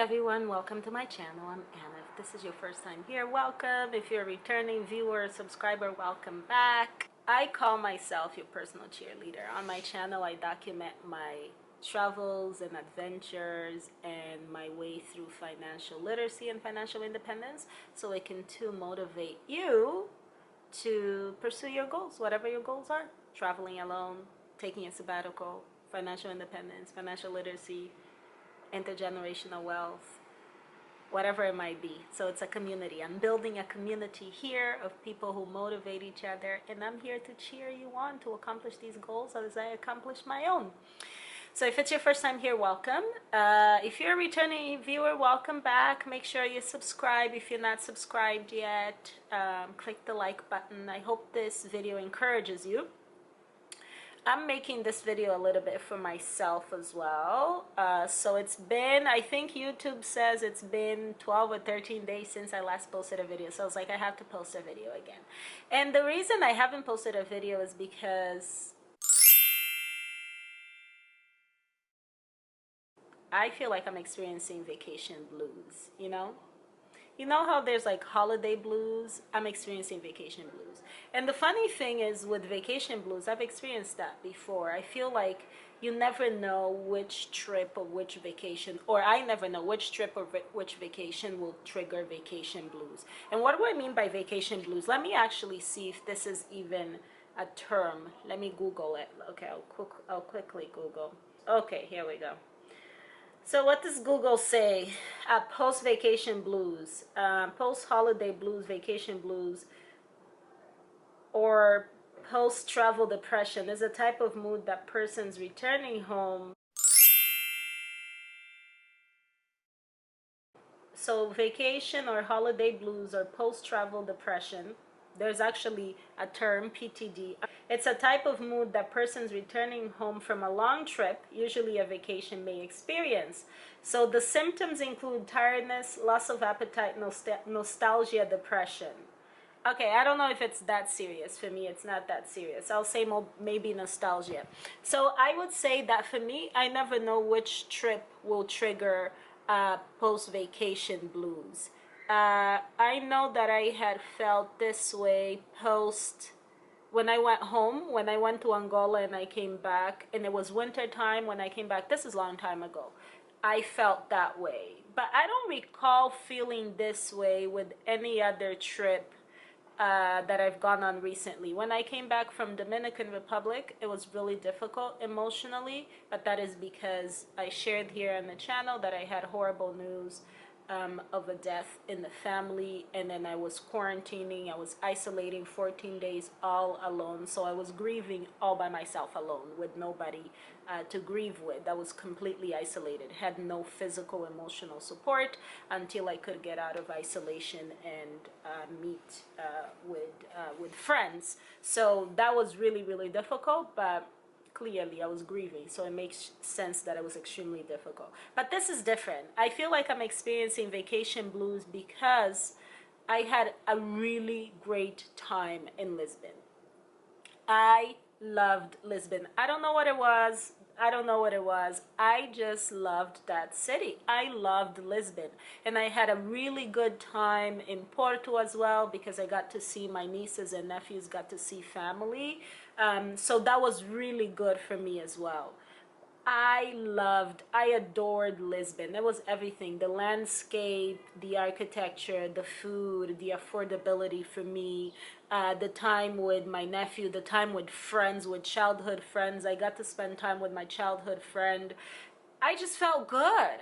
everyone, welcome to my channel. I'm Anna. If this is your first time here, welcome. If you're a returning viewer or subscriber, welcome back. I call myself your personal cheerleader. On my channel, I document my travels and adventures and my way through financial literacy and financial independence, so it can too motivate you to pursue your goals, whatever your goals are. Traveling alone, taking a sabbatical, financial independence, financial literacy, intergenerational wealth, whatever it might be. So it's a community. I'm building a community here of people who motivate each other, and I'm here to cheer you on to accomplish these goals as I accomplish my own. So if it's your first time here, welcome. If you're a returning viewer, welcome back. Make sure you subscribe if you're not subscribed yet. Click the like button. I hope this video encourages you. I'm making this video a little bit for myself as well. So it's been, I think YouTube says it's been 12 or 13 days since I last posted a video. So I was like, I have to post a video again. And the reason I haven't posted a video is because I feel like I'm experiencing vacation blues, you know? You know how there's like holiday blues? I'm experiencing vacation blues. And the funny thing is with vacation blues, I've experienced that before. I feel like you never know which trip or which vacation, or I never know which trip or which vacation will trigger vacation blues. And what do I mean by vacation blues? Let me actually see if this is even a term. Let me Google it. Okay, I'll quickly Google. Okay, here we go. So what does Google say? Post-vacation blues, post-holiday blues, vacation blues, or post-travel depression is a type of mood that persons returning home. So vacation or holiday blues or post-travel depression, there's actually a term, PTD. It's a type of mood that persons returning home from a long trip, usually a vacation, may experience. So the symptoms include tiredness, loss of appetite, nostalgia, depression. Okay, I don't know if it's that serious. For me, it's not that serious. I'll say maybe nostalgia. So I would say that for me, I never know which trip will trigger post-vacation blues. I know that I had felt this way when I went home, when I went to Angola and I came back, and it was winter time when I came back. This is a long time ago. I felt that way. But I don't recall feeling this way with any other trip that I've gone on recently. When I came back from Dominican Republic, it was really difficult emotionally, but that is because I shared here on the channel that I had horrible news of a death in the family, and then I was quarantining. I was isolating 14 days all alone, so I was grieving all by myself alone with nobody to grieve with. I was completely isolated, had no physical emotional support until I could get out of isolation and meet with friends. So that was really, really difficult, but clearly I was grieving, so it makes sense that it was extremely difficult. But this is different. I feel like I'm experiencing vacation blues because I had a really great time in Lisbon. I loved Lisbon. I don't know what it was. I just loved that city. I loved Lisbon. And I had a really good time in Porto as well, because I got to see my nieces and nephews, got to see family. So that was really good for me as well. I adored Lisbon. It was everything. The landscape, the architecture, the food, the affordability for me, the time with my nephew, the time with friends, with childhood friends. I got to spend time with my childhood friend. I just felt good.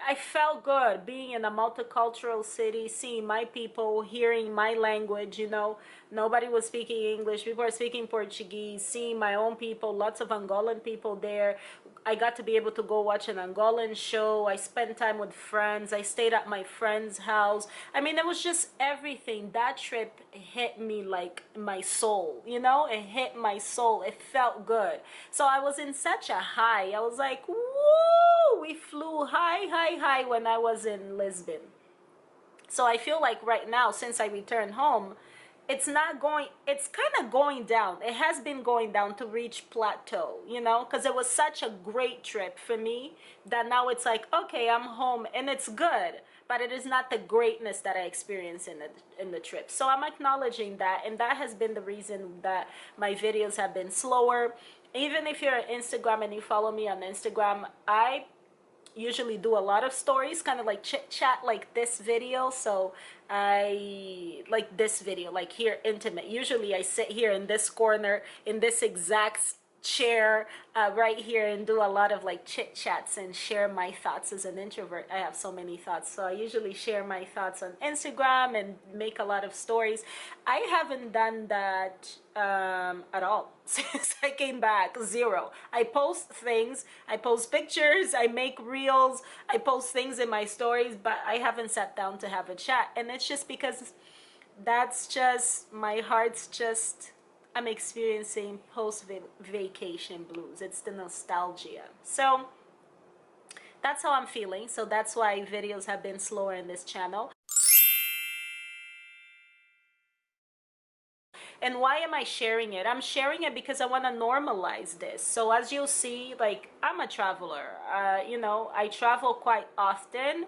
I felt good being in a multicultural city, seeing my people, hearing my language, you know. Nobody was speaking English. People were speaking Portuguese, seeing my own people, lots of Angolan people there. I got to be able to go watch an Angolan show. I spent time with friends. I stayed at my friend's house. I mean, it was just everything. That trip hit me like my soul, you know? It hit my soul. It felt good. So I was in such a high. I was like, woo! We flew high when I was in Lisbon. So I feel like right now, since I returned home, it's not going, it's kind of going down. It has been going down to reach plateau, you know, because it was such a great trip for me that now it's like, okay, I'm home and it's good, but it is not the greatness that I experienced in the trip. So I'm acknowledging that, and that has been the reason that my videos have been slower. Even if you're on Instagram and you follow me on Instagram, I usually do a lot of stories, kind of like chit chat, like this video. So I like this video, like here, intimate. Usually I sit here in this corner in this exact chair right here and do a lot of like chit chats and share my thoughts. As an introvert, I have so many thoughts, so I usually share my thoughts on Instagram and make a lot of stories. I haven't done that at all since I came back. Zero. I post things, I post pictures, I make reels, I post things in my stories, but I haven't sat down to have a chat. And it's just because that's just, my heart's just, I'm experiencing post-vacation blues. It's the nostalgia. So that's how I'm feeling. So that's why videos have been slower in this channel. And why am I sharing it? I'm sharing it because I want to normalize this. So as you'll see, like, I'm a traveler. You know, I travel quite often.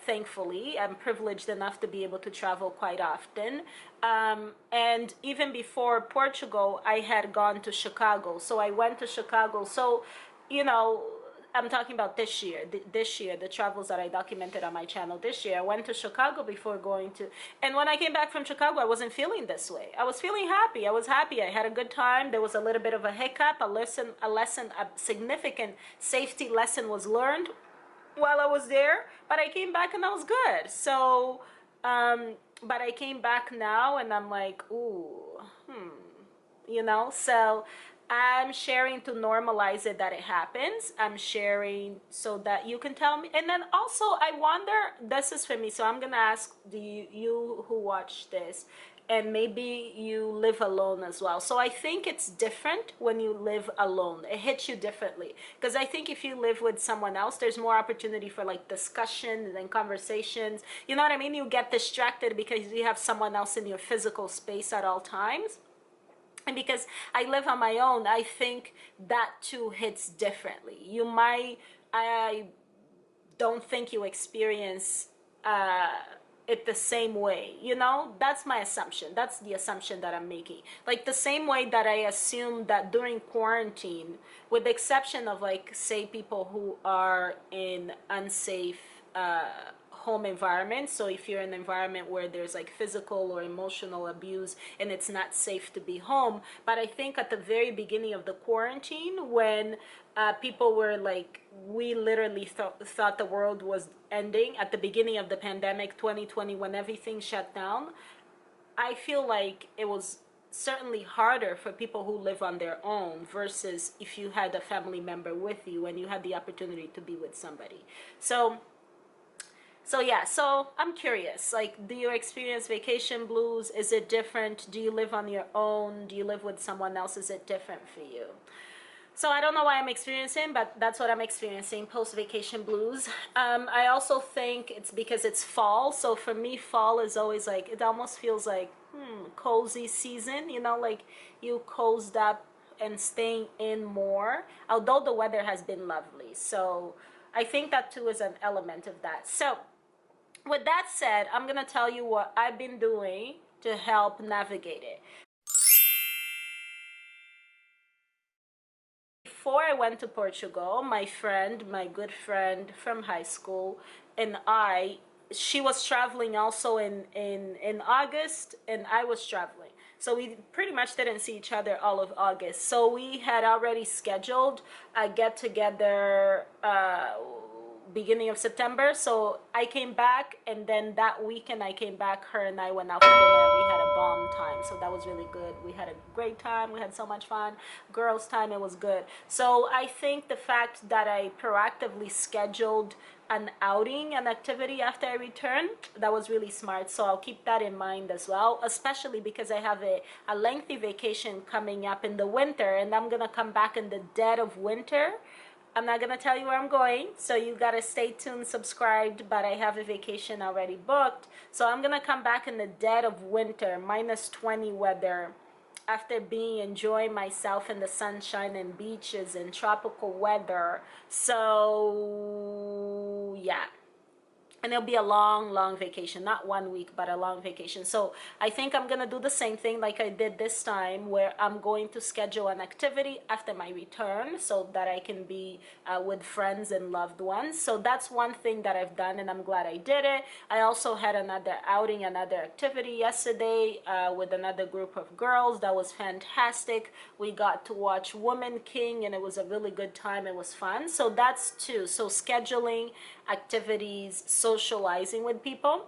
Thankfully, I'm privileged enough to be able to travel quite often. And even before Portugal, I had gone to Chicago. So I went to Chicago. So, you know, I'm talking about this year. This year, the travels that I documented on my channel this year. I went to Chicago before going to, and when I came back from Chicago, I wasn't feeling this way. I was feeling happy. I was happy. I had a good time. There was a little bit of a hiccup, a significant safety lesson was learned while I was there. But I came back and I was good. So, but I came back now and I'm like, ooh, you know, so I'm sharing to normalize it that it happens. I'm sharing so that you can tell me. And then also I wonder, this is for me, so I'm gonna ask you who watch this, and maybe you live alone as well. So I think it's different when you live alone. It hits you differently, because I think if you live with someone else, there's more opportunity for like discussion and conversations. You know what I mean? You get distracted because you have someone else in your physical space at all times. And because I live on my own, I think that too hits differently. You might, I don't think you experience it the same way, you know? That's my assumption. That's the assumption that I'm making. Like the same way that I assume that during quarantine, with the exception of like, say, people who are in unsafe home environment. So if you're in an environment where there's like physical or emotional abuse and it's not safe to be home. But I think at the very beginning of the quarantine, when people were like, we literally thought the world was ending at the beginning of the pandemic, 2020, when everything shut down, I feel like it was certainly harder for people who live on their own versus if you had a family member with you and you had the opportunity to be with somebody. So yeah, so I'm curious, like, do you experience vacation blues? Is it different? Do you live on your own? Do you live with someone else? Is it different for you? So I don't know why I'm experiencing, but that's what I'm experiencing, post-vacation blues. I also think it's because it's fall. So for me, fall is always like, it almost feels like, cozy season, you know, like you cozied up and staying in more, although the weather has been lovely. So I think that too is an element of that. So with that said, I'm going to tell you what I've been doing to help navigate it. Before I went to Portugal, my friend, my good friend from high school, and she was traveling also in August, and I was traveling. So we pretty much didn't see each other all of August. So we had already scheduled a get together beginning of September. So I came back, and then that weekend I came back, her and I went out for dinner, and we had a bomb time. So that was really good. We had a great time. We had so much fun. Girls time, it was good. So I think the fact that I proactively scheduled an outing, an activity after I returned, that was really smart. So I'll keep that in mind as well, especially because I have a lengthy vacation coming up in the winter, and I'm gonna come back in the dead of winter. I'm not gonna tell you where I'm going, so you gotta stay tuned, subscribed, but I have a vacation already booked. So I'm gonna come back in the dead of winter, -20 weather, after being enjoying myself in the sunshine and beaches and tropical weather. So yeah, and it'll be a long vacation, not 1 week, but a long vacation. So I think I'm gonna do the same thing like I did this time, where I'm going to schedule an activity after my return so that I can be with friends and loved ones. So that's one thing that I've done, and I'm glad I did it. I also had another outing, another activity yesterday with another group of girls. That was fantastic. We got to watch Woman King, and it was a really good time. It was fun. So that's two. So scheduling activities, socializing with people.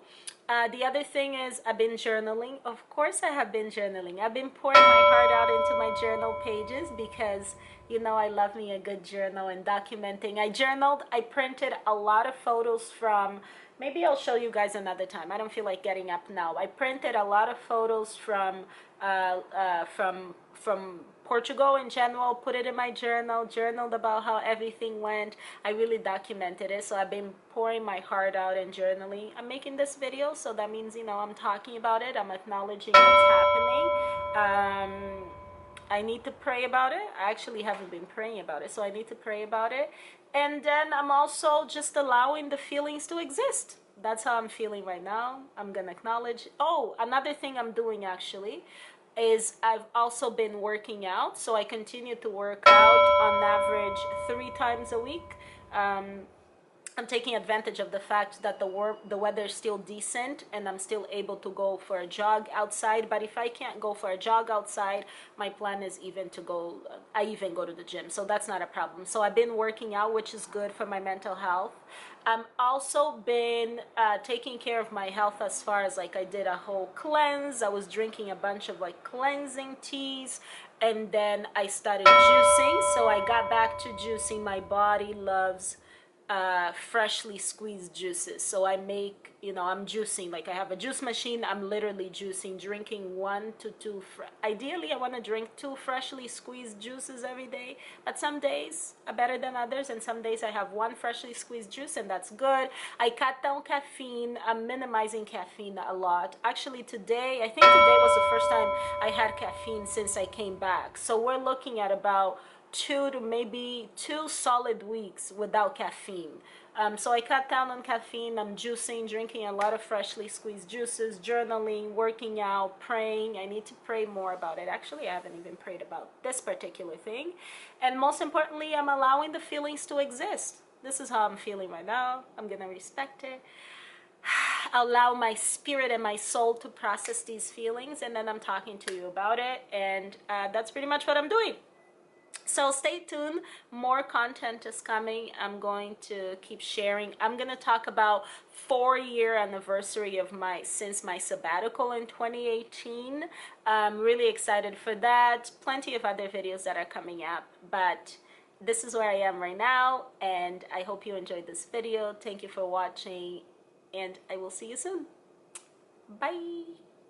The other thing is I've been journaling. Of course I have been journaling. I've been pouring my heart out into my journal pages because, you know, I love me a good journal and documenting. I journaled, I printed a lot of photos from, maybe I'll show you guys another time. I don't feel like getting up now. I printed a lot of photos from Portugal in general, put it in my journal, journaled about how everything went. I really documented it. So I've been pouring my heart out and journaling. I'm making this video, so that means, you know, I'm talking about it. I'm acknowledging what's happening. I need to pray about it. I actually haven't been praying about it, so I need to pray about it. And then I'm also just allowing the feelings to exist. That's how I'm feeling right now. I'm gonna acknowledge. Oh, another thing I'm doing actually is I've also been working out. So I continue to work out on average 3 times a week. I'm taking advantage of the fact that the weather is still decent and I'm still able to go for a jog outside. But if I can't go for a jog outside, my plan is even to go, I even go to the gym. So that's not a problem. So I've been working out, which is good for my mental health. I'm also been taking care of my health as far as like I did a whole cleanse. I was drinking a bunch of like cleansing teas, and then I started juicing. So I got back to juicing. My body loves freshly squeezed juices. So I make, you know, I'm juicing, like I have a juice machine. I'm literally juicing, drinking 1 to 2 ideally I want to drink 2 freshly squeezed juices every day, but some days are better than others, and some days I have 1 freshly squeezed juice, and that's good. I cut down caffeine. I'm minimizing caffeine a lot. Actually today, I think today was the first time I had caffeine since I came back. So we're looking at about 2 to maybe 2 solid weeks without caffeine. So I cut down on caffeine. I'm juicing, drinking a lot of freshly squeezed juices, journaling, working out, praying. I need to pray more about it. Actually, I haven't even prayed about this particular thing. And most importantly, I'm allowing the feelings to exist. This is how I'm feeling right now. I'm gonna respect it. Allow my spirit and my soul to process these feelings, and then I'm talking to you about it. And that's pretty much what I'm doing. So stay tuned, more content is coming. I'm going to keep sharing. I'm going to talk about 4-year anniversary of since my sabbatical in 2018. I'm really excited for that. Plenty of other videos that are coming up, but this is where I am right now, and I hope you enjoyed this video. Thank you for watching, and I will see you soon. Bye.